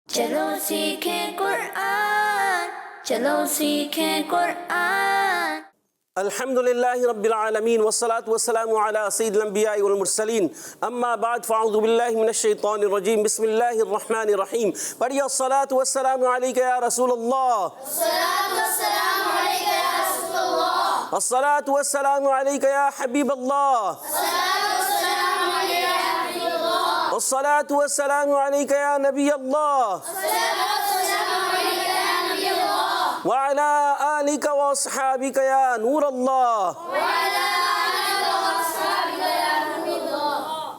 چلو سیکھیں قرآن، چلو سیکھیں قرآن۔ الحمدللہ رب العالمین والصلاة والسلام علی سید الانبیاء والمرسلین، اما بعد فاعوذ باللہ من الشیطان الرجیم، بسم اللہ الرحمن الرحیم۔ پڑھیے الصلاة والسلام علیک یا رسول اللہ، الصلاۃ والسلام علیک یا رسول اللہ، الصلاة والسلام علیک یا حبیب اللہ، الصلاۃ والسلام علیک یا حبیب اللہ، الصلاة والسلام علیک یا نبی اللہ، الصلاۃ والسلام علیک یا نبی اللہ، وعلی آلک واصحابک یا نور اللہ۔ وعلی آلک واصحابک یا نبی اللہ۔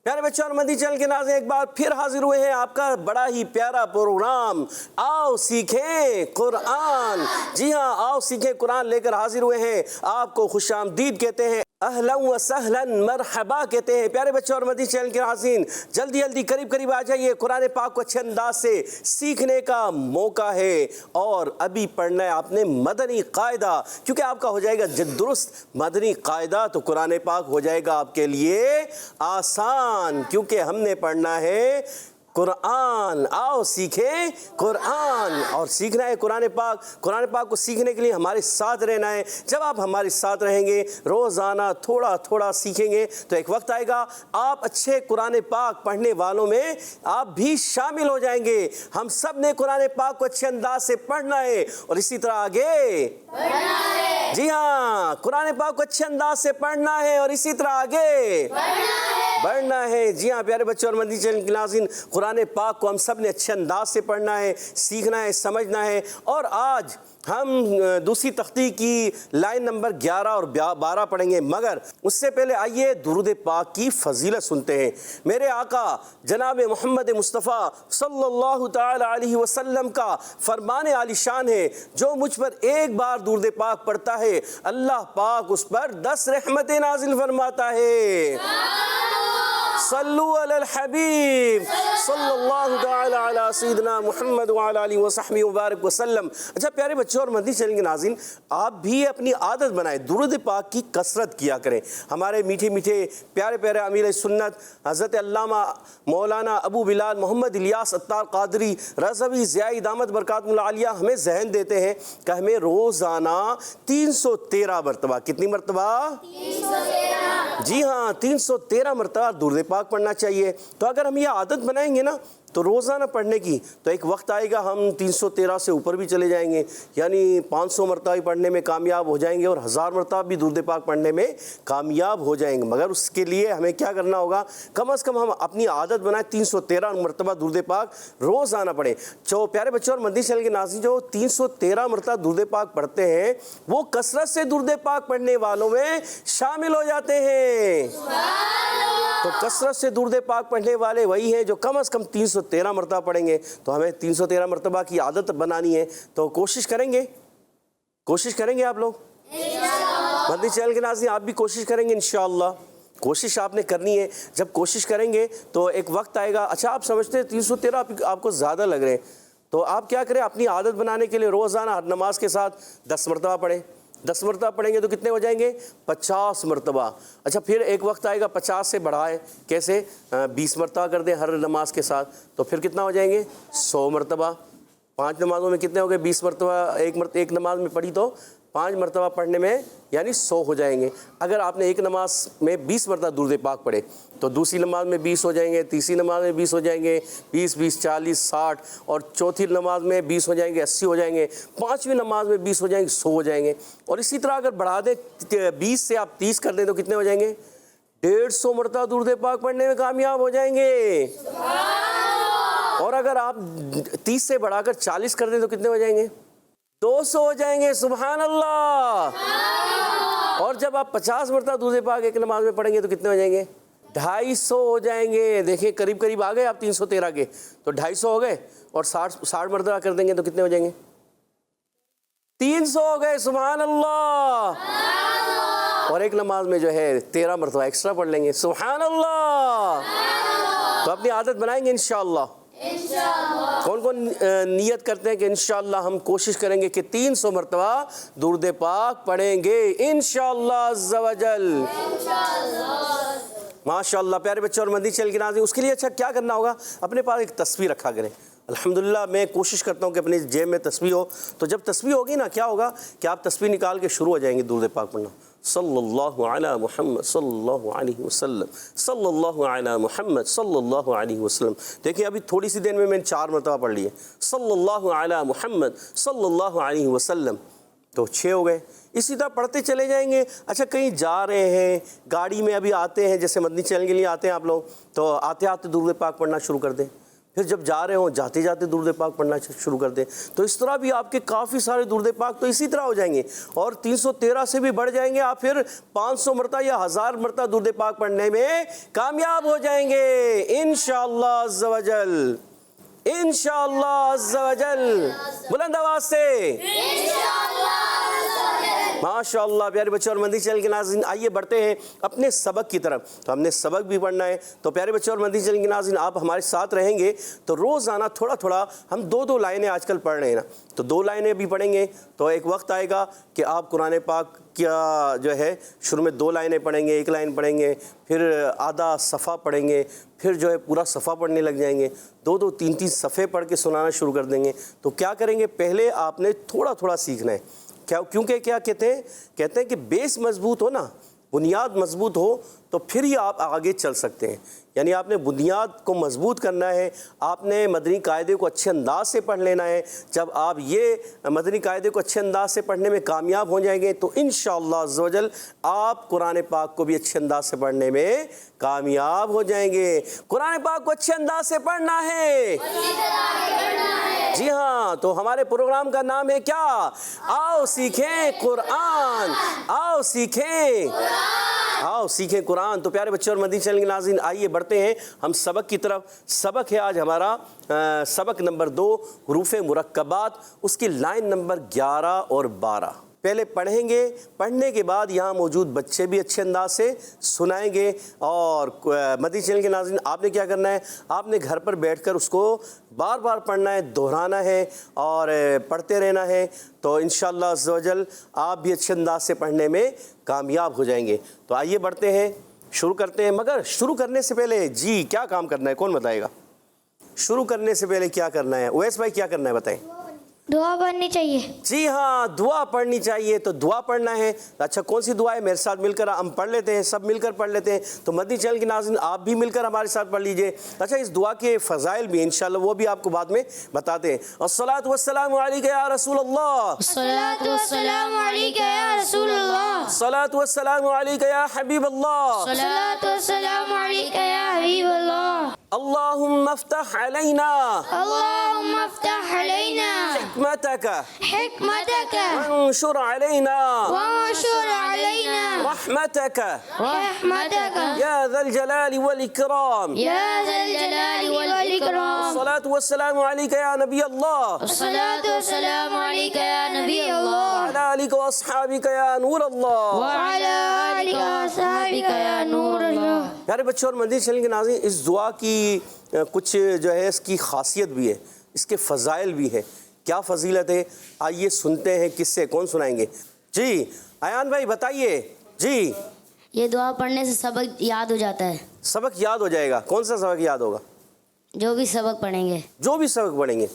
پیارے بچوں اور مدنی چینل کے ناظرین، ایک بار پھر حاضر ہوئے ہیں آپ کا بڑا ہی پیارا پروگرام آؤ سیکھیں قرآن۔ جی ہاں، آؤ سیکھیں قرآن لے کر حاضر ہوئے ہیں، آپ کو خوش آمدید کہتے ہیں، اہلا و سہلا مرحبا کہتے ہیں۔ پیارے بچوں اور مدنی چینل کے ناظرین، جلدی جلدی قریب آ جائیے، قرآن پاک کو اچھے انداز سے سیکھنے کا موقع ہے۔ اور ابھی پڑھنا ہے آپ نے مدنی قاعدہ، کیونکہ آپ کا ہو جائے گا درست مدنی قاعدہ تو قرآن پاک ہو جائے گا آپ کے لیے آسان، کیونکہ ہم نے پڑھنا ہے قرآن۔ آؤ سیکھیں قرآن، اور سیکھنا ہے قرآن پاک۔ قرآن پاک کو سیکھنے کے لیے ہمارے ساتھ رہنا ہے۔ جب آپ ہمارے ساتھ رہیں گے، روزانہ تھوڑا تھوڑا سیکھیں گے، تو ایک وقت آئے گا آپ اچھے قرآن پاک پڑھنے والوں میں آپ بھی شامل ہو جائیں گے۔ ہم سب نے قرآن پاک کو اچھے انداز سے پڑھنا ہے اور اسی طرح آگے پڑھنا ہے۔ جی ہاں، قرآن پاک کو اچھے انداز سے پڑھنا ہے اور اسی طرح آگے بڑھنا ہے۔ جی ہاں پیارے بچوں اور مدنی چینل کے ناظرین، قرآن پاک کو ہم سب نے اچھے انداز سے پڑھنا ہے، سیکھنا ہے، سمجھنا ہے۔ اور آج ہم دوسری تختی کی لائن نمبر 11 اور 12 پڑھیں گے، مگر اس سے پہلے آئیے درود پاک کی فضیلت سنتے ہیں۔ میرے آقا جناب محمد مصطفیٰ صلی اللہ تعالی علیہ وسلم کا فرمان عالی شان ہے، جو مجھ پر ایک بار درود پاک پڑھتا ہے، اللہ پاک اس پر 10 رحمتیں نازل فرماتا ہے۔ صلو علی الحبیب صلی اللہ تعالی علی سیدنا محمد وعلی آلہ وصحبہ وبارک وسلم۔ اچھا پیارے بچوں اور مدنی چینل کے ناظرین، آپ بھی اپنی عادت بنائیں، درود پاک کی کثرت کیا کریں۔ ہمارے میٹھے میٹھے پیارے پیارے امیر سنت حضرت علامہ مولانا ابو بلال محمد الیاس عطار قادری رضوی ضیائی دامت برکاتہ العالیہ ہمیں ذہن دیتے ہیں کہ ہمیں روزانہ 313 مرتبہ، کتنی مرتبہ؟ 313۔ جی ہاں، 313 مرتبہ درود پاک پڑھنا چاہیے۔ تو اگر ہم یہ عادت بنائیں گے نا تو روزانہ پڑھنے کی، تو ایک وقت آئے گا ہم 313 سے اوپر بھی چلے جائیں گے، یعنی 500 مرتبہ پڑھنے میں کامیاب ہو جائیں گے اور 1000 مرتبہ بھی درود پاک پڑھنے میں کامیاب ہو جائیں گے۔ مگر اس کے لیے ہمیں کیا کرنا ہوگا؟ کم از کم ہم اپنی عادت بنائیں، 313 مرتبہ درود پاک روزانہ پڑھیں۔ جو پیارے بچوں اور مدنی چینل کے ناظرین جو 313 مرتبہ درود پاک پڑھتے ہیں، وہ کثرت سے درود پاک پڑھنے والوں میں شامل ہو جاتے ہیں۔ تو کثرت سے درود پاک پڑھنے والے وہی ہیں جو کم از کم 313 مرتبہ پڑھیں گے۔ تو ہمیں 313 مرتبہ کی عادت بنانی ہے، تو کوشش کریں گے آپ لوگ؟ مدنی چینل کے ناظرین آپ بھی کوشش کریں گے انشاءاللہ۔ کوشش آپ نے کرنی ہے، جب کوشش کریں گے تو ایک وقت آئے گا۔ اچھا آپ سمجھتے ہیں 313 آپ کو زیادہ لگ رہے ہیں، تو آپ کیا کریں؟ اپنی عادت بنانے کے لیے روزانہ ہر نماز کے ساتھ 10 مرتبہ پڑھیں۔ 10 مرتبہ پڑھیں گے تو کتنے ہو جائیں گے؟ 50 مرتبہ۔ اچھا پھر ایک وقت آئے گا 50 سے بڑھائیں، کیسے؟ 20 مرتبہ کر دیں ہر نماز کے ساتھ، تو پھر کتنا ہو جائیں گے؟ 100 مرتبہ۔ 5 نمازوں میں کتنے ہو گئے؟ 20 مرتبہ ایک نماز میں پڑھی تو 5 مرتبہ پڑھنے میں یعنی 100 ہو جائیں گے۔ اگر آپ نے ایک نماز میں 20 مرتبہ درود پاک پڑھے تو دوسری نماز میں 20 ہو جائیں گے، تیسری نماز میں 20 ہو جائیں گے، 20 40 60، اور چوتھی نماز میں 20 ہو جائیں گے، 80 ہو جائیں گے، 5ویں نماز میں 20 ہو جائیں گے، 100 ہو جائیں گے۔ اور اسی طرح اگر بڑھا دیں 20 سے آپ 30 کر دیں تو کتنے ہو جائیں گے؟ 150 مرتبہ درود پاک پڑھنے میں کامیاب ہو جائیں گے۔ اور اگر آپ 30 سے بڑھا کر 40 کر دیں تو کتنے ہو جائیں گے؟ 200 ہو جائیں گے۔ سبحان اللہ۔ اور جب آپ 50 مرتبہ درود پاک ایک نماز میں پڑھیں گے تو کتنے ہو جائیں گے؟ 250 ہو جائیں گے۔ دیکھیں قریب آ گئے آپ 313 کے، تو 250 ہو گئے، اور 60 مرتبہ کر دیں گے تو کتنے ہو جائیں گے؟ 300 ہو گئے۔ سبحان اللہ۔ اور ایک نماز میں جو ہے 13 مرتبہ ایکسٹرا پڑھ لیں گے۔ سبحان اللہ۔ تو اپنی عادت بنائیں گے انشاءاللہ۔ کون کون نیت کرتے ہیں کہ انشاءاللہ ہم کوشش کریں گے کہ 300 مرتبہ درود پاک پڑھیں گے انشاءاللہ عز و جل؟ ماشاءاللہ پیارے بچوں اور مدنی چینل کے ناظرین، اس کے لیے اچھا کیا کرنا ہوگا؟ اپنے پاس ایک تصویر رکھا کریں، الحمدللہ میں کوشش کرتا ہوں کہ اپنی جیب میں تسبیح ہو، تو جب تسبیح ہوگی نا کیا ہوگا کہ آپ تسبیح نکال کے شروع ہو جائیں گے درود پاک پڑھنا، صلی اللہ علی محمد صلی اللہ علیہ وسلم، صلی اللہ علی محمد صلی اللہ علیہ وسلم۔ دیکھیں ابھی تھوڑی سی دیر میں نے 4 مرتبہ پڑھ لی ہے، صلی اللہ علی محمد صلی اللہ علیہ وسلم، تو 6 ہو گئے۔ اسی طرح پڑھتے چلے جائیں گے۔ اچھا کہیں جا رہے ہیں، گاڑی میں ابھی آتے ہیں، جیسے مدنی چینل کے لیے آتے ہیں آپ لوگ، تو آتے آتے درود پاک پڑھنا شروع کر دیں، پھر جب جا رہے ہوں جاتے جاتے درود پاک پڑھنا شروع کر دیں، تو اس طرح بھی آپ کے کافی سارے درود پاک تو اسی طرح ہو جائیں گے، اور 313 سے بھی بڑھ جائیں گے، آپ پھر 500 مرتبہ یا 1000 مرتبہ درود پاک پڑھنے میں کامیاب ہو جائیں گے انشاءاللہ عز و جل، انشاءاللہ عز و جل، بلند آواز سے ماشاء اللہ۔ پیارے بچے اور مدنی چینل کے ناظرین، آئیے بڑھتے ہیں اپنے سبق کی طرف۔ تو ہم نے سبق بھی پڑھنا ہے، تو پیارے بچے اور مدنی چینل کے ناظرین آپ ہمارے ساتھ رہیں گے تو روزانہ تھوڑا تھوڑا ہم 2 لائنیں آج کل پڑھ رہے ہیں نا، تو 2 لائنیں بھی پڑھیں گے، تو ایک وقت آئے گا کہ آپ قرآن پاک کیا جو ہے شروع میں 2 لائنیں پڑھیں گے، 1 لائن پڑھیں گے، پھر آدھا صفحہ پڑھیں گے، پھر جو ہے پورا صفحہ پڑھنے لگ جائیں گے، 2 3 صفحے پڑھ کے سنانا شروع کر دیں گے۔ تو کیا کریں گے، پہلے آپ نے تھوڑا تھوڑا سیکھنا ہے، کیونکہ کیا کہتے ہیں کہ بیس مضبوط ہو نا، بنیاد مضبوط ہو تو پھر ہی آپ آگے چل سکتے ہیں۔ یعنی آپ نے بنیاد کو مضبوط کرنا ہے، آپ نے مدنی قاعدے کو اچھے انداز سے پڑھ لینا ہے۔ جب آپ یہ مدنی قاعدے کو اچھے انداز سے پڑھنے میں کامیاب ہو جائیں گے تو انشاءاللہ عز و جل آپ قرآن پاک کو بھی اچھے انداز سے پڑھنے میں کامیاب ہو جائیں گے۔ قرآن پاک کو اچھے انداز سے پڑھنا ہے، جی ہاں، تو ہمارے پروگرام کا نام ہے کیا؟ آؤ سیکھیں قرآن، آؤ سیکھیں قرآن۔ تو پیارے بچے اور مدنی چینل کے ناظرین آئیے بڑھتے ہیں ہم سبق کی طرف۔ سبق ہے آج ہمارا سبق نمبر 2 حروف مرکبات، اس کی لائن نمبر 11 اور 12۔ پہلے پڑھیں گے، پڑھنے کے بعد یہاں موجود بچے بھی اچھے انداز سے سنائیں گے، اور مدنی چینل کے ناظرین آپ نے کیا کرنا ہے، آپ نے گھر پر بیٹھ کر اس کو بار بار پڑھنا ہے، دہرانا ہے اور پڑھتے رہنا ہے، تو انشاءاللہ عز و جل آپ بھی اچھے انداز سے پڑھنے میں کامیاب ہو جائیں گے۔ تو آئیے بڑھتے ہیں، شروع کرتے ہیں۔ مگر شروع کرنے سے پہلے جی کیا کام کرنا ہے، کون بتائے گا؟ شروع کرنے سے پہلے کیا کرنا ہے؟ اویس بھائی کیا کرنا ہے بتائیں؟ دعا پڑھنی چاہیے۔ جی ہاں، دعا پڑھنی چاہیے، تو دعا پڑھنا ہے۔ اچھا کون سی دعا ہے؟ میرے ساتھ مل کر ہم پڑھ لیتے ہیں، سب مل کر پڑھ لیتے ہیں۔ تو مدنی چینل کے ناظرین آپ بھی مل کر ہمارے ساتھ پڑھ لیجئے۔ اچھا اس دعا کے فضائل بھی انشاءاللہ وہ بھی آپ کو بعد میں بتاتے ہیں۔ الصلاۃ والسلام علیک یا رسول اللہ، الصلاۃ والسلام علیک یا رسول اللہ، الصلاۃ والسلام علیک یا حبیب اللہ، الصلاۃ والسلام علیک یا حبیب اللہ، اللہم افتح علینا اللہم افتح علینا حکمتک حکمتک وانشر علینا وانشر علینا رحمتک رحمتک یا ذا الجلال والاکرام، یا ذا الجلال والاکرام، الصلاۃ والسلام علیک یا نبی اللہ، الصلاۃ والسلام علیک یا نبی اللہ، وعلی آلک واصحابک یا نور اللہ۔ وعلی آلک واصحابک یا نور اللہ۔ پیارے بچوں اور مدنی چینل کے ناظرین، اس دعا کی کچھ جو ہے اس کی خاصیت بھی ہے، اس کے فضائل بھی ہے۔ کیا فضیلت ہے آئیے سنتے ہیں، کس سے کون سنائیں گے؟ جی ایان بھائی بتائیے۔ جی یہ دعا پڑھنے سے سبق یاد ہو جاتا ہے، سبق یاد ہو جائے گا۔ کون سا سبق یاد ہوگا؟ جو بھی سبق پڑھیں گے۔ جو بھی سبق پڑھیں گے،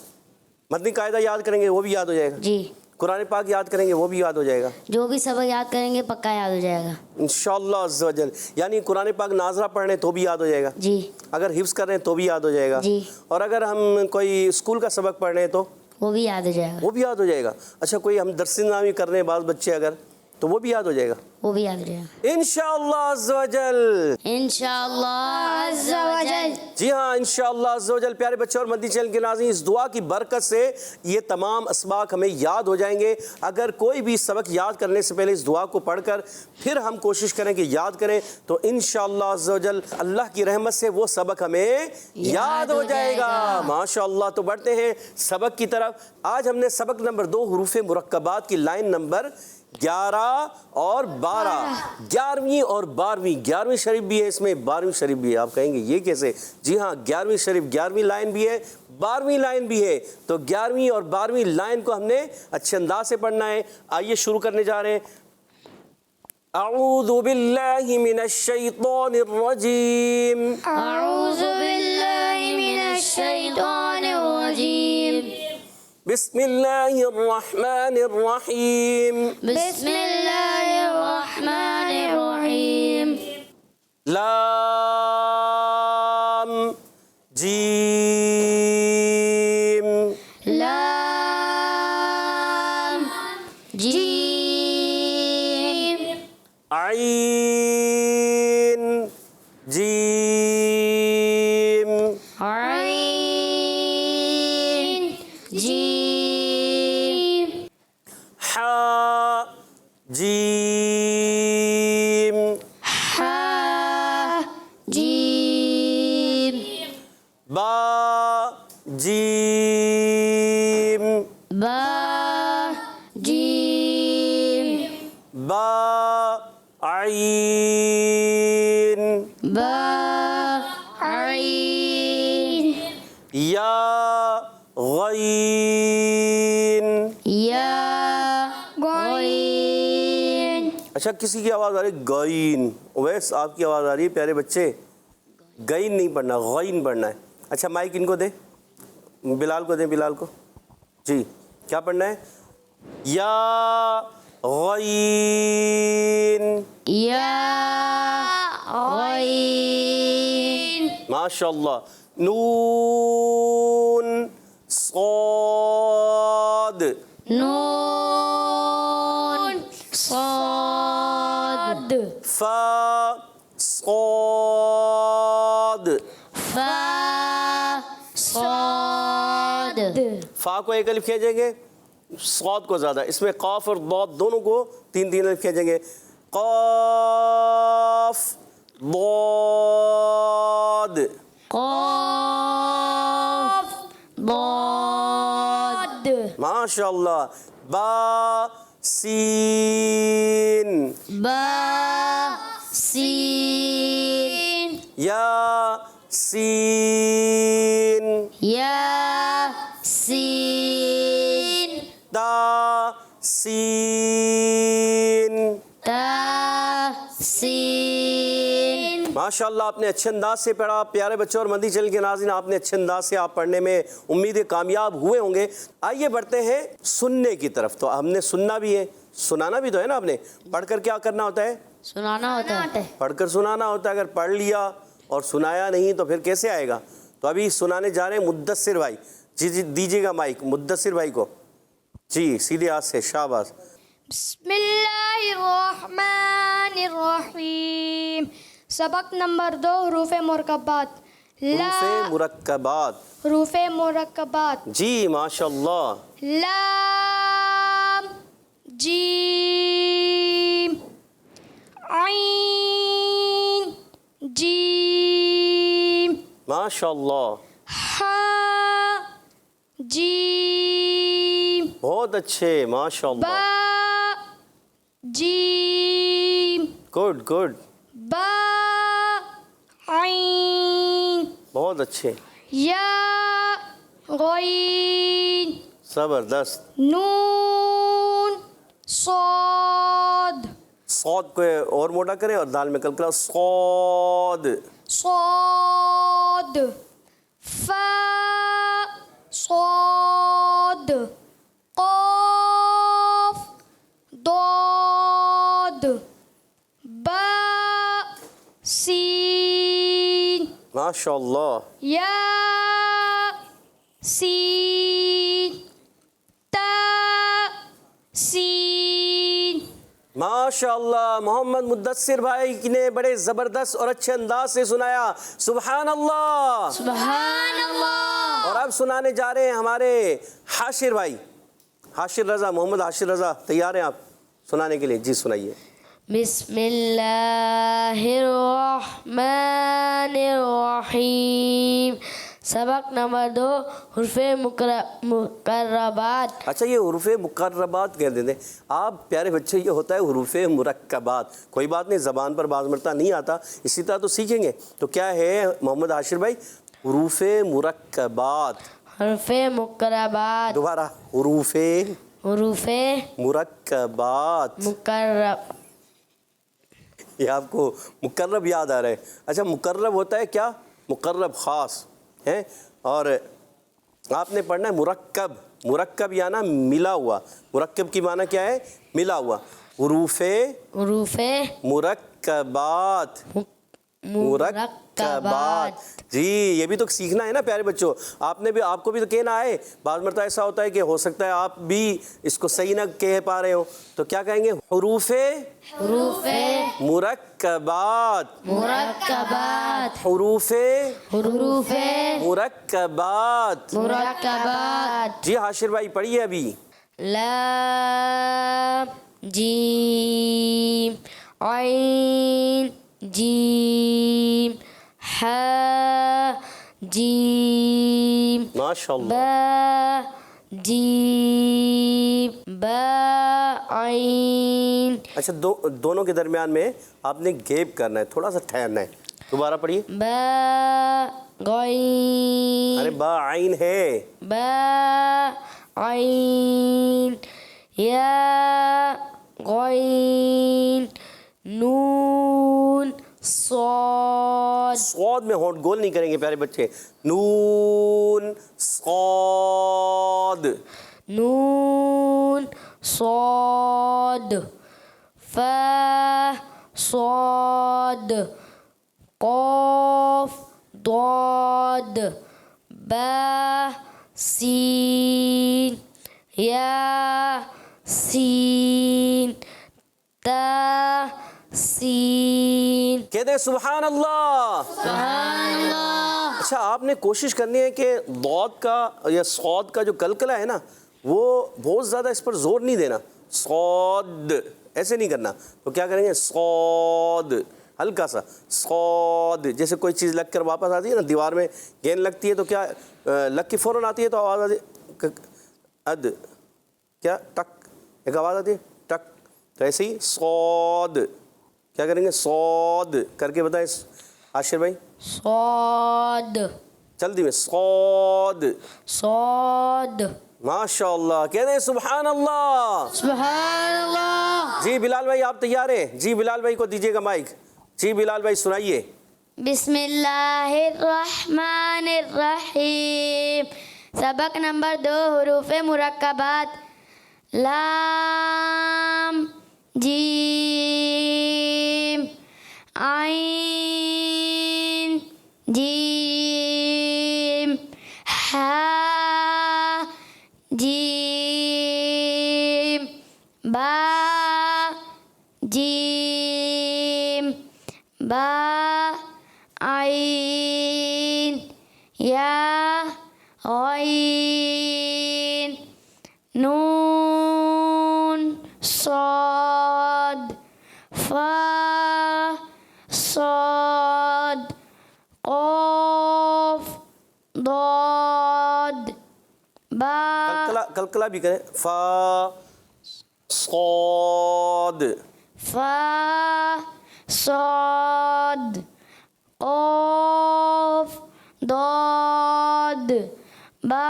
مدنی قاعدہ یاد کریں گے وہ بھی یاد ہو جائے گا، جی، قرآن پاک یاد کریں گے وہ بھی یاد ہو جائے گا جو بھی سبق یاد کریں گے پکا یاد ہو جائے گا انشاءاللہ عز و جل۔ یعنی قرآن پاک ناظرہ پڑھ رہے ہیں تو بھی یاد ہو جائے گا، جی، اگر حفظ کر رہے ہیں تو بھی یاد ہو جائے گا، جی، اور اگر ہم کوئی اسکول کا سبق پڑھ رہے ہیں تو وہ بھی یاد ہو جائے گا، وہ بھی یاد ہو جائے گا۔ اچھا کوئی ہم درس نظامی کر رہے ہیں بعض بچے اگر، تو وہ بھی یاد ہو جائے گا وہ بھی یاد ہو جائے گا انشاءاللہ عز و جل۔ انشاءاللہ عز و جل۔ جی ہاں انشاءاللہ عز و جل۔ پیارے بچے اور مدنی چینل کے ناظرین، اس دعا کی برکت سے یہ تمام اسباق ہمیں یاد ہو جائیں گے۔ اگر کوئی بھی سبق یاد کرنے سے پہلے اس دعا کو پڑھ کر پھر ہم کوشش کریں کہ یاد کریں تو انشاءاللہ عز و جل اللہ کی رحمت سے وہ سبق ہمیں یاد ہو جائے گا۔ ماشاءاللہ۔ تو بڑھتے ہیں سبق کی طرف۔ آج ہم نے سبق نمبر 2 حروف مرکبات کی لائن نمبر 11 اور 12، 11ویں اور 12ویں، 11ویں شریف بھی ہے اس میں، 12ویں شریف بھی ہے۔ آپ کہیں گے یہ کیسے؟ جی ہاں، 11ویں شریف 11ویں لائن بھی ہے، 12ویں لائن بھی ہے، تو 11ویں اور 12ویں لائن کو ہم نے اچھے انداز سے پڑھنا ہے۔ آئیے شروع کرنے جا رہے ہیں۔ اعوذ باللہ من الشیطان الرجیم، اعوذ باللہ من الشيطان الرجيم بسم الله الرحمن الرحيم بسم الله الرحمن الرحيم لام جيم لام جيم عين جيم عين جيم حاء جيم حاء جيم با جيم با جيم با عين با عين یا غین. یا غین اچھا کسی کی آواز آ رہی ہے گائن. اویس آپ کی آواز آ رہی ہے پیارے بچے. گائن نہیں پڑھنا غین پڑھنا ہے. اچھا مائک ان کو دیں, بلال کو دیں, بلال کو. جی کیا پڑھنا ہے؟ یا غین. یا غین ماشاء اللہ. نون صاد. نون صاد فا صاد. فا صاد فا کو ایک الف کھینچیں گے, صاد کو زیادہ. اس میں قاف اور ضاد دونوں کو تین تین الف کھینچیں گے. قاف ضاد. قاف ضاد ماشاء اللہ. با سین. با سین یا سین. یا سین دا سین. تا سین ماشاء اللہ آپ نے اچھے انداز سے پڑھا. پیارے بچوں اور مدنی چینل کے ناظرین, آپ نے اچھے انداز سے آپ پڑھنے میں امید کامیاب ہوئے ہوں گے. آئیے بڑھتے ہیں سننے کی طرف. تو ہم نے سننا بھی ہے, سنانا بھی تو ہے نا. آپ نے پڑھ کر کیا کرنا ہوتا ہے؟ سنانا ہوتا ہے. پڑھ کر سنانا ہوتا ہے. اگر پڑھ لیا اور سنایا نہیں تو پھر کیسے آئے گا؟ تو ابھی سنانے جا رہے ہیں مدثر بھائی. جی جی دیجیے گا مائک مدثر بھائی کو. جی سیدھے ہاتھ سے شاباش. بسم اللہ الرحمن الرحیم. سبق نمبر 2 حروف مرکبات. حروف مرکبات. حروف مرکبات. جی ماشاء اللہ. لام جیم عین جیم ماشاء اللہ. ہا جیم بہت اچھے ماشاء با اللہ. جیم گڈ گڈ. با عین بہت اچھے. یا غین زبردست. نون صاد صاد کو اور موٹا کریں اور دال میں کلکلا. صاد. صاد فا صاد قاف ضاد با سین ماشاء اللہ. یا سین تا سین. ماشاء اللہ. محمد مدثر بھائی نے بڑے زبردست اور اچھے انداز سے سنایا. سبحان اللہ. سبحان اللہ. اور اب سنانے جا رہے ہیں ہمارے حاشر بھائی. حاشر رضا, محمد حاشر رضا تیار ہیں آپ سنانے کے لیے؟ جی سنائیے. بسم اللہ الرحمن الرحیم. سبق نمبر 2 حروف مقربات. اچھا یہ حروف مقربات کہہ دیتے ہیں آپ پیارے بچے, یہ ہوتا ہے حروف مرکبات. کوئی بات نہیں, زبان پر بعض مرتبہ نہیں آتا, اسی طرح تو سیکھیں گے. تو کیا ہے محمد حاشر بھائی؟ حروف مرکبات. حروف مقربات. دوبارہ حروف حروف مرکبات. مقرب. یہ آپ کو مقرب یاد آ رہا ہے. اچھا مقرب ہوتا ہے کیا؟ مقرب خاص ہے. اور آپ نے پڑھنا ہے مرکب. مرکب یا نا ملا ہوا. مرکب کی معنی کیا ہے؟ ملا ہوا. حروف حروف مرکبات. مرکبات. جی یہ بھی تو سیکھنا ہے نا پیارے بچوں. آپ کو بھی تو کہنا ہے. بعض مرتبہ ایسا ہوتا ہے کہ ہو سکتا ہے آپ بھی اس کو صحیح نہ کہہ پا رہے ہو, تو کیا کہیں گے؟ حروف مرکبات. مرکبات. حروف حروف مرکبات. مرکبات. جی حاشر بھائی پڑھیے ابھی. لام جیم عین جیم ہا جیم ماشاء اللہ. با جیم با عین. اچھا دونوں کے درمیان میں آپ نے گیپ کرنا ہے, تھوڑا سا ٹھہرنا ہے. دوبارہ پڑھیے. با غین. ارے با عین ہے. با عین یا غین نون صاد. صاد میں ہونٹ گول نہیں کریں گے پیارے بچے. نون صاد. نون صاد فا صاد قاف ضاد با سین یا سین تا سین. کہتے ہیں سبحان اللہ. سبحان اللہ. اچھا آپ نے کوشش کرنی ہے کہ ضاد کا یا صاد کا جو قلقلہ ہے نا وہ بہت زیادہ اس پر زور نہیں دینا. صاد ایسے نہیں کرنا. تو کیا کریں گے؟ صاد ہلکا سا. صاد جیسے کوئی چیز لگ کر واپس آتی ہے نا, دیوار میں گیند لگتی ہے تو کیا لگ کے فوراً آتی ہے تو آواز آتی ہے اد, کیا ٹک ایک آواز آتی ہے ٹک. تو ایسے ہی صاد کیا کریں گے؟ صاد کر کے بتائیں عاشر بھائی. صاد جلدی میں. صاد. صاد. ماشاء اللہ. کہتے ہیں سبحان اللہ. سبحان اللہ. جی بلال بھائی آپ تیار ہیں؟ جی بلال بھائی کو دیجیے گا مائک. جی بلال بھائی سنائیے. بسم اللہ الرحمن الرحیم. سبق نمبر 2 حروف مرکبات. لام جیم عین جیم ہا جیم با جیم با عین یا غین نون صاد فا صاد قاف ضاد با. کلکلہ بھی کریں. فا صاد. فا صاد قاف ضاد با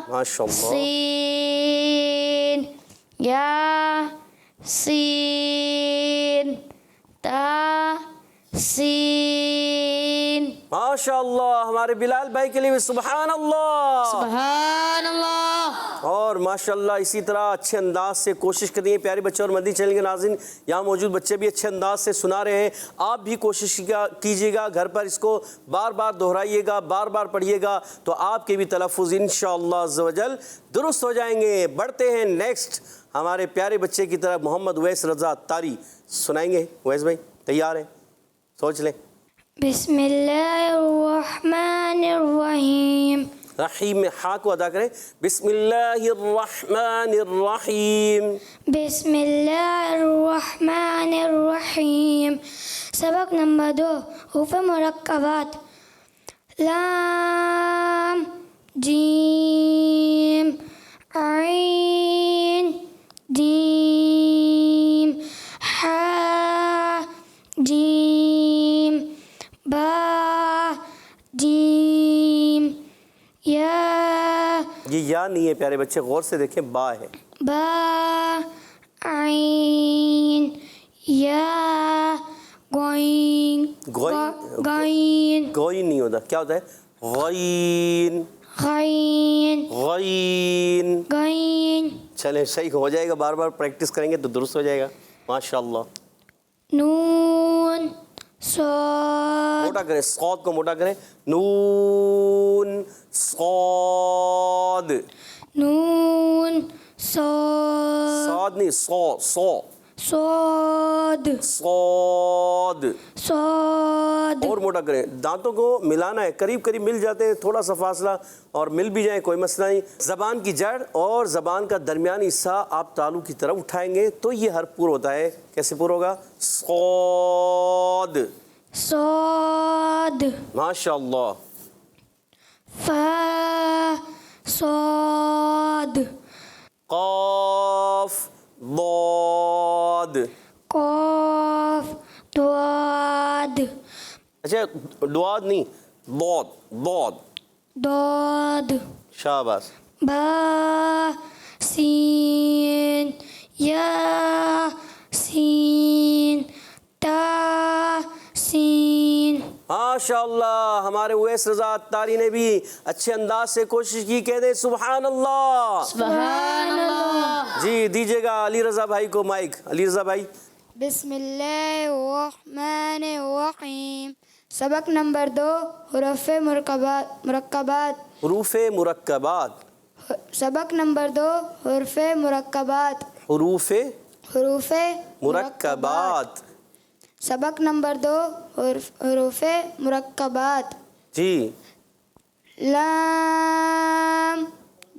ماشاء اللہ. سین یا سین تا سین. ماشاء اللہ. ہمارے بلال بھائی کے لیے بھی سبحان اللہ. سبحان اللہ. اور ماشاء اللہ اسی طرح اچھے انداز سے کوشش کریے پیارے بچے. اور مدنی چینل کے ناظرین یہاں موجود بچے بھی اچھے انداز سے سنا رہے ہیں. آپ بھی کوشش کیجیے گا گھر پر, اس کو بار بار دہرائیے گا, بار بار پڑھیے گا, تو آپ کے بھی تلفظ انشاءاللہ عز و جل درست ہو جائیں گے. بڑھتے ہیں نیکسٹ ہمارے پیارے بچے کی طرف. محمد اویس رضا طاری سنائیں گے. اویس بھائی تیار ہیں؟ سوچ لیں. بسم اللہ الرحمن الرحیم. رحیم میں ہاں کو ادا کریں. بسم اللہ الرحمن الرحیم. بسم اللہ الرحمن الرحیم. سبق نمبر 2 حروف مرکبات. لام جیم عین جیم ہا جیم با جیم یا. یہ یا نہیں ہے پیارے بچے, غور سے دیکھیں, با ہے. با عین یا گوئین. گوئین. گوئین. گوئین نہیں ہوتا. کیا ہوتا ہے؟ غین غین غین. غین چلیں صحیح ہو جائے گا, بار بار پریکٹس کریں گے تو درست ہو جائے گا ماشاء اللہ. نون صاد موٹا کریں, صاد کو موٹا کریں. نون صاد. نون صاد صاد نہیں, صاد صاد صاد اور موٹا کریں. دانتوں کو ملانا ہے, قریب قریب مل جاتے ہیں, تھوڑا سا فاصلہ اور مل بھی جائیں کوئی مسئلہ نہیں. زبان کی جڑ اور زبان کا درمیانی حصہ آپ تالو کی طرف اٹھائیں گے تو یہ حرف پر ہوتا ہے. کیسے پر ہوگا؟ صاد. صاد ماشاء اللہ. فا صاد قاف ضاد. قاف ضاد اچھا ضاد نہیں, ضاد. ضاد شاباش. با سین یا سین تا سین. ماشاء اللہ. ہمارے اویس رضا اتاری نے بھی اچھے انداز سے کوشش کی. کہہ دیں سبحان اللہ. سبحان اللہ. جی دیجیے گا علی رضا بھائی کو مائک. علی رضا بھائی. بسم اللہ الرحمن الرحیم. سبق نمبر 2 حروف مرکبات. حروف مرکبات. سبق نمبر 2 حروف مرکبات. حروف حروف مرکبات. سبق نمبر 2 حروف مرکبات. جی. لام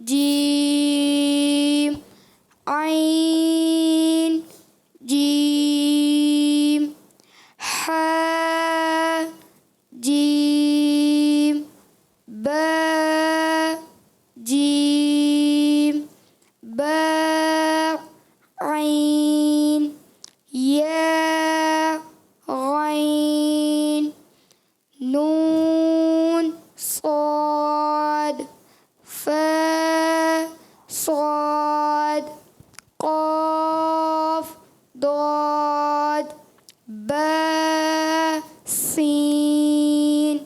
جیم عین جیم حا جیم با جیم با عین یا غین نون صاد فا صاد قاف ضاد با سین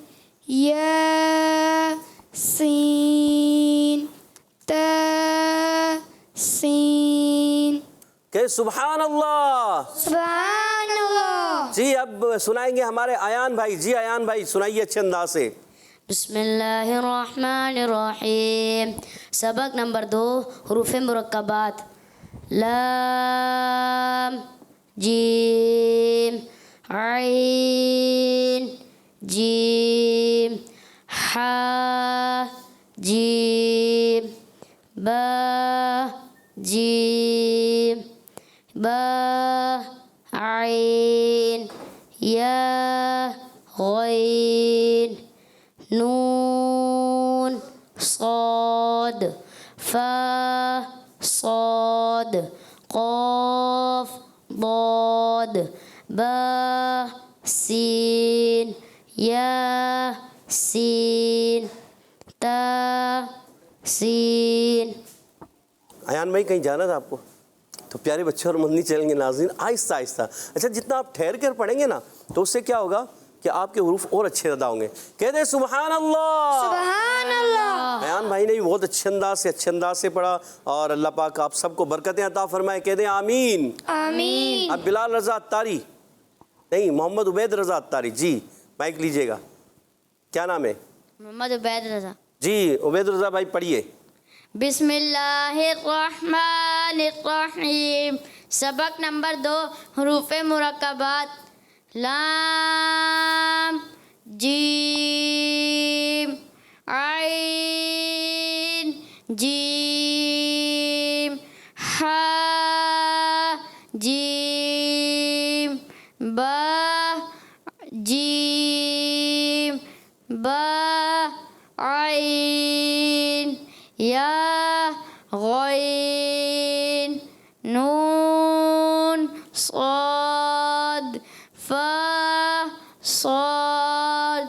یا سین تا سین. کہ سبحان اللہ. سبحان اللہ. جی اب سنائیں گے ہمارے ایان بھائی. جی ایان بھائی سنائیے اچھے انداز سے. بسم اللہ الرحمن الرحیم. سبق نمبر 2 حروف مرکبات. لام جیم عین جیم حا جیم با جیم با عین یا غین نون صاد فا صاد قاف ضاد با سین یا سین تا سین. ایان بھائی کہیں جانا تھا آپ کو؟ تو پیارے بچے اور مدنی چینل کے ناظرین آہستہ آہستہ, اچھا جتنا آپ ٹھہر کر پڑھیں گے نا تو اس سے کیا ہوگا کہ آپ کے حروف اور اچھے ادا ہوں گے. کہہ دیں سبحان اللہ. سبحان اللہ. ایان بھائی نے بھی بہت اچھے انداز سے پڑھا اور اللہ پاک آپ سب کو برکتیں عطا فرمائے. کہہ دیں آمین. آمین. اب بلال رضا اتاری نہیں, محمد عبید رضا اتاری. جی مائک لیجیے گا. کیا نام ہے؟ محمد عبید رضا. جی عبید رضا بھائی پڑھیے. بسم اللہ الرحمن الرحیم. سبق نمبر 2 حروف مرکبات. لام جیم عین جیم حا جیم با جیم با عین یا غین نون صاد فا صاد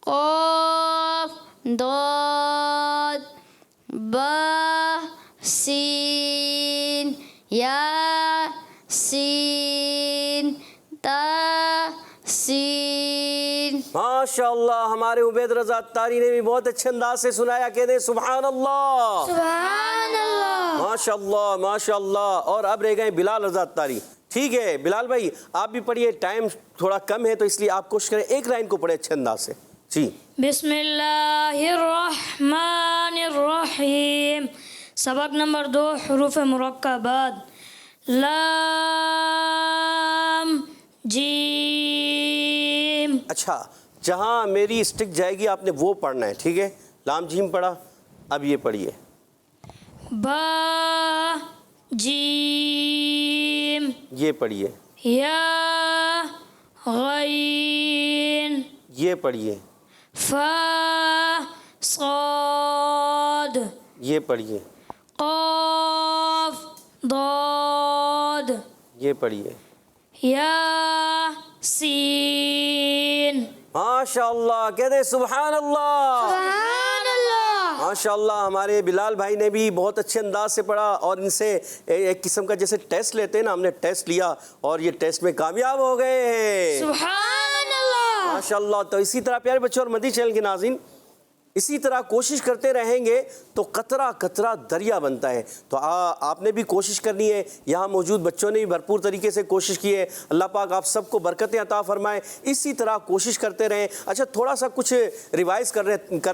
قاف ضاد با سین یا سین تا سین. ماشاء ماشاء اللہ ہمارے عبید رضا تاری نے بھی بہت اچھے انداز سے سنایا، کہہ دیں سبحان اللہ، سبحان اللہ، ماشاء اللہ ماشاء اللہ۔ اور اب رہ گئے بلال رضا تاری، ٹھیک ہے بلال بھائی آپ بھی پڑھیے، ٹائم تھوڑا کم ہے تو اس لیے آپ کوشش کریں ایک لائن کو پڑھے اچھے انداز سے جی۔ بسم اللہ الرحمن الرحیم، سبق نمبر 2 حروف مرکبات، لام جیم۔ اچھا جہاں میری اسٹک جائے گی آپ نے وہ پڑھنا ہے، ٹھیک ہے؟ لام جیم پڑھا، اب یہ پڑھیے با جیم، یہ پڑھیے، یا غین، یہ پڑھیے، فا صاد، یہ پڑھیے، قاف ضاد، یہ پڑھیے، یا سین۔ ماشاء اللہ، کہہ دیں سبحان اللہ، سبحان اللہ، ماشاء اللہ۔ ہمارے بلال بھائی نے بھی بہت اچھے انداز سے پڑھا اور ان سے ایک قسم کا جیسے ٹیسٹ لیتے ہیں نا، ہم نے ٹیسٹ لیا اور یہ ٹیسٹ میں کامیاب ہو گئے ہیں، سبحان اللہ، ماشاء اللہ۔ تو اسی طرح پیارے بچوں اور مدنی چینل کے ناظرین، اسی طرح کوشش کرتے رہیں گے تو قطرہ قطرہ دریا بنتا ہے۔ تو آپ نے بھی کوشش کرنی ہے، یہاں موجود بچوں نے بھی بھرپور طریقے سے کوشش کی ہے، اللہ پاک آپ سب کو برکتیں عطا فرمائے، اسی طرح کوشش کرتے رہیں۔ اچھا تھوڑا سا کچھ ریوائز کر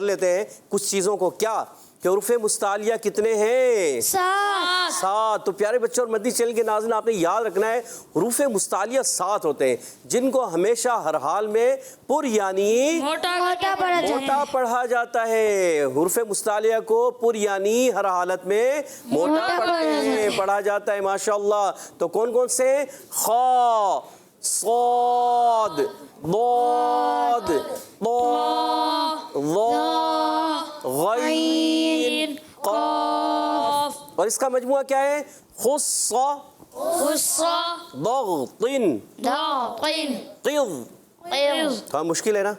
لیتے ہیں کچھ چیزوں کو، کیا کہ حروف مستعلیہ کتنے ہیں؟ 7۔ تو پیارے بچوں اور مدنی چینل کے ناظرین آپ نے یاد رکھنا ہے حروف مستعلیہ 7 ہوتے ہیں جن کو ہمیشہ ہر حال میں پر یعنی موٹا پڑھا جاتا ہے۔ حروف مستعلیہ کو پر یعنی ہر حالت میں موٹا پڑھا جاتا ہے، ماشاءاللہ۔ تو کون کون سے؟ خا، صاد، ضاد، ضا، غین، قاف، اور اس کا مجموعہ کیا ہے؟ خص، ضغط، قض۔ تھوڑا مشکل ہے نا،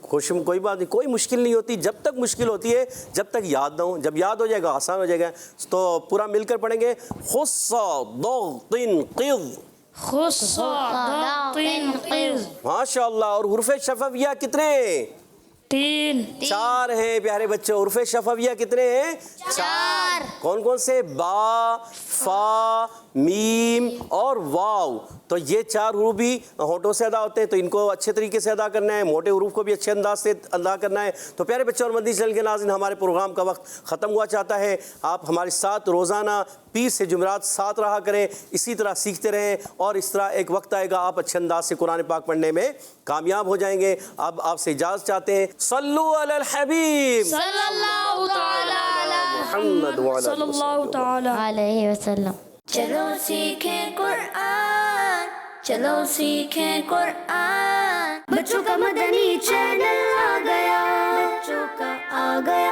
کوئی بات نہیں، کوئی مشکل نہیں ہوتی جب تک مشکل ہوتی ہے جب تک یاد نہ ہو، جب یاد ہو جائے گا آسان ہو جائے گا۔ تو پورا مل کر پڑھیں گے، خص، ضغط، قض، خص، ضغط، قض۔ ماشاء اللہ۔ اور حروف شفویہ کتنے؟ 4 ہیں پیارے بچوں۔ حروف شفویہ کتنے ہیں؟ 4۔ کون کون سے؟ با، فا، میم اور واو۔ تو یہ 4 حروف بھی ہونٹوں سے ادا ہوتے ہیں، تو ان کو اچھے طریقے سے ادا کرنا ہے، موٹے حروف کو بھی اچھے انداز سے ادا کرنا ہے۔ تو پیارے بچوں اور مدنی چینل کے ناظرین، ہمارے پروگرام کا وقت ختم ہوا چاہتا ہے۔ آپ ہمارے ساتھ روزانہ 20 سے جمعرات 7 رہا کریں، اسی طرح سیکھتے رہیں، اور اس طرح ایک وقت آئے گا آپ اچھے انداز سے قرآن پاک پڑھنے میں کامیاب ہو جائیں گے۔ اب آپ سے اجازت چاہتے ہیں، صلو علی الحبیب صلی اللہ تعالی علی محمد وعلی صلی اللہ تعالی علیہ وسلم۔ چلو سیکھیں قرآن، چلو سیکھیں قرآن، بچوں کا مدنی چینل آ گیا، بچوں کا آ گیا